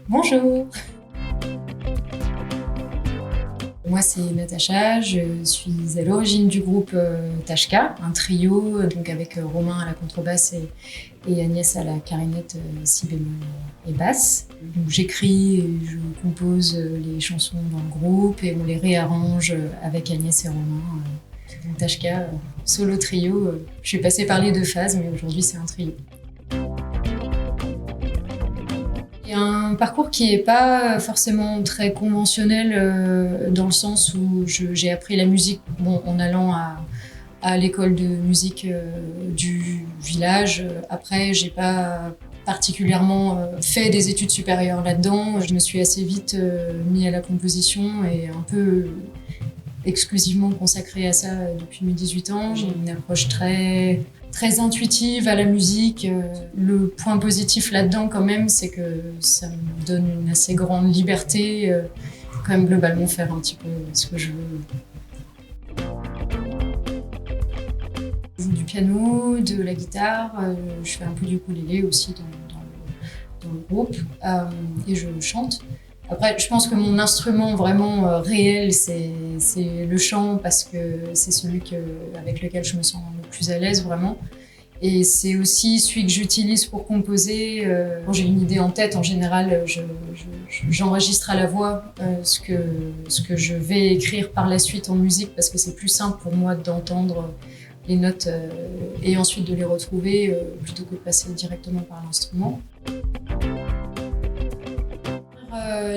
Bonjour. Moi, c'est Natacha, je suis à l'origine du groupe Tashka, un trio donc avec Romain à la contrebasse et Agnès à la clarinette, si bémol et basse. Donc, j'écris et je compose les chansons dans le groupe et on les réarrange avec Agnès et Romain. Donc Tashka, solo trio, je suis passée par les deux phases, mais aujourd'hui c'est un trio. Il y a un parcours qui n'est pas forcément très conventionnel dans le sens où j'ai appris la musique en allant à l'école de musique du village. Après, j'ai pas particulièrement fait des études supérieures là-dedans. Je me suis assez vite mis à la composition et un peu exclusivement consacrée à ça depuis mes 18 ans. J'ai une approche très intuitive à la musique. Le point positif là-dedans quand même, c'est que ça me donne une assez grande liberté, quand même globalement faire un petit peu ce que je veux. Je joue du piano, de la guitare, je fais un peu du ukulélé aussi dans le groupe, et je chante. Après, je pense que mon instrument vraiment réel, c'est le chant parce que c'est celui avec lequel je me sens le plus à l'aise vraiment. Et c'est aussi celui que j'utilise pour composer. Quand j'ai une idée en tête, en général, j'enregistre à la voix ce que je vais écrire par la suite en musique parce que c'est plus simple pour moi d'entendre les notes et ensuite de les retrouver plutôt que de passer directement par l'instrument.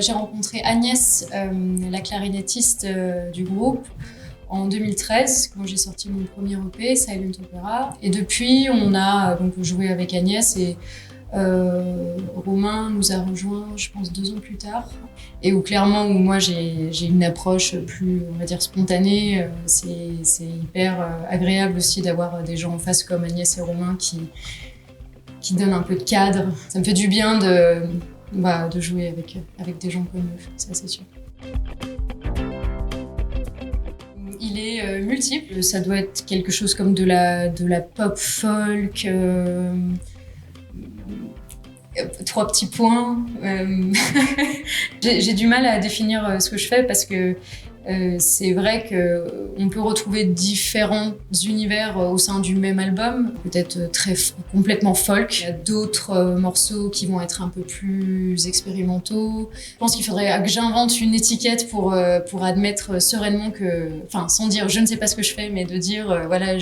J'ai rencontré Agnès, la clarinettiste du groupe, en 2013, quand j'ai sorti mon premier EP, Silent Opera. Et depuis, on a donc joué avec Agnès et Romain nous a rejoints, je pense, 2 ans plus tard. Et où clairement, où moi j'ai une approche plus, on va dire, spontanée. C'est hyper agréable aussi d'avoir des gens en face comme Agnès et Romain qui donnent un peu de cadre. Ça me fait du bien de jouer avec des gens comme eux, ça c'est sûr. Il est multiple, ça doit être quelque chose comme de la pop folk, 3 petits points. J'ai du mal à définir ce que je fais parce que c'est vrai qu'on peut retrouver différents univers au sein du même album, peut-être complètement folk. Il y a d'autres morceaux qui vont être un peu plus expérimentaux. Je pense qu'il faudrait que j'invente une étiquette pour admettre sereinement enfin sans dire je ne sais pas ce que je fais, mais de dire voilà,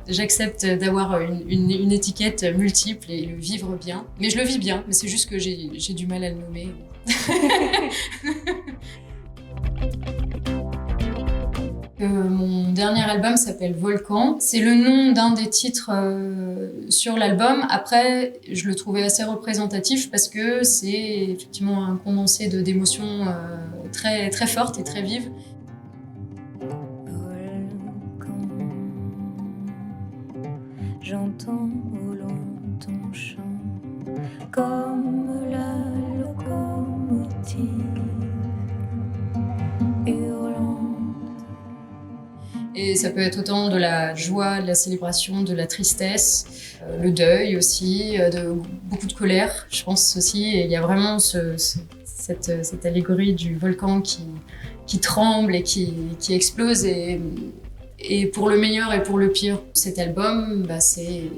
j'accepte d'avoir une étiquette multiple et le vivre bien. Mais je le vis bien, mais c'est juste que j'ai du mal à le nommer. Mon dernier album s'appelle Volcan. C'est le nom d'un des titres sur l'album. Après, je le trouvais assez représentatif parce que c'est effectivement un condensé d'émotions très, très fortes et très vives. Volcan, j'entends au loin ton chant comme la locomotive hurlant. Et ça peut être autant de la joie, de la célébration, de la tristesse, le deuil aussi, beaucoup de colère, je pense aussi. Et il y a vraiment cette allégorie du volcan qui tremble et qui explose. Et pour le meilleur et pour le pire, cet album, c'est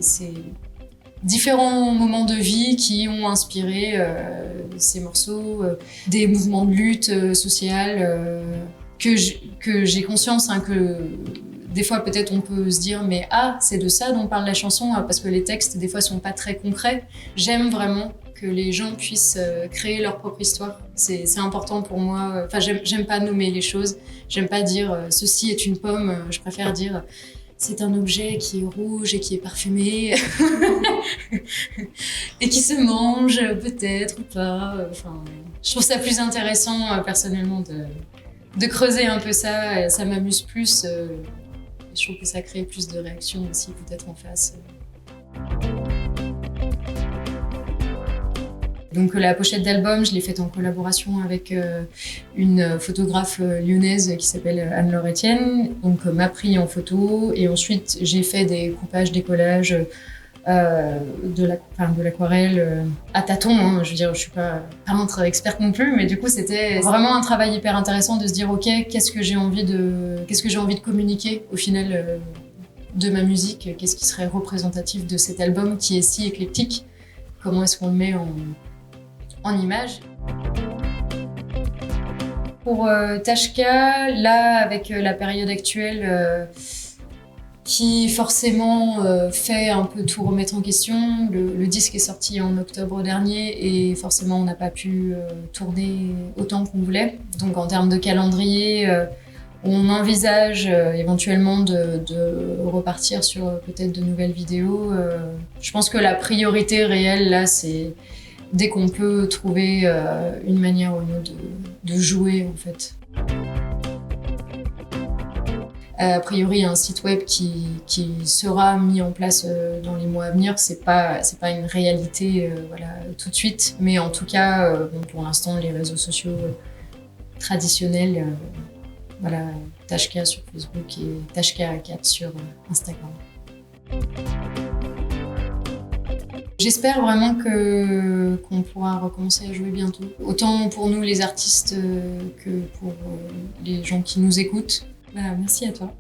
différents moments de vie qui ont inspiré ces morceaux, des mouvements de lutte sociale, que j'ai conscience que des fois peut-être on peut se dire mais c'est de ça dont parle la chanson parce que les textes des fois sont pas très concrets. J'aime vraiment que les gens puissent créer leur propre histoire. C'est important pour moi. Enfin, j'aime pas nommer les choses. J'aime pas dire ceci est une pomme. Je préfère dire c'est un objet qui est rouge et qui est parfumé et qui se mange peut-être ou pas. Enfin, je trouve ça plus intéressant personnellement de creuser un peu ça. Ça m'amuse plus. Je trouve que ça crée plus de réactions aussi peut-être en face. Donc la pochette d'album, je l'ai faite en collaboration avec une photographe lyonnaise qui s'appelle Anne-Laure Etienne, donc m'a pris en photo et ensuite j'ai fait des coupages, des collages de l'aquarelle à tâtons. Hein. Je veux dire, je suis pas peintre experte non plus, mais du coup, c'était vraiment un travail hyper intéressant de se dire, ok, qu'est-ce que j'ai envie de communiquer au final de ma musique, qu'est-ce qui serait représentatif de cet album qui est si éclectique, comment est-ce qu'on le met en image. Pour Tashka, là, avec la période actuelle qui forcément fait un peu tout remettre en question, le disque est sorti en octobre dernier et forcément on n'a pas pu tourner autant qu'on voulait. Donc en termes de calendrier, on envisage éventuellement de repartir sur peut-être de nouvelles vidéos. Je pense que la priorité réelle là, c'est dès qu'on peut trouver une manière ou une autre de jouer en fait. A priori, un site web qui sera mis en place dans les mois à venir, c'est pas une réalité voilà, tout de suite. Mais en tout cas, bon, pour l'instant, les réseaux sociaux traditionnels, voilà, Tashka sur Facebook et Tashka4 sur Instagram. J'espère vraiment qu'on pourra recommencer à jouer bientôt. Autant pour nous les artistes que pour les gens qui nous écoutent. Bah, merci à toi.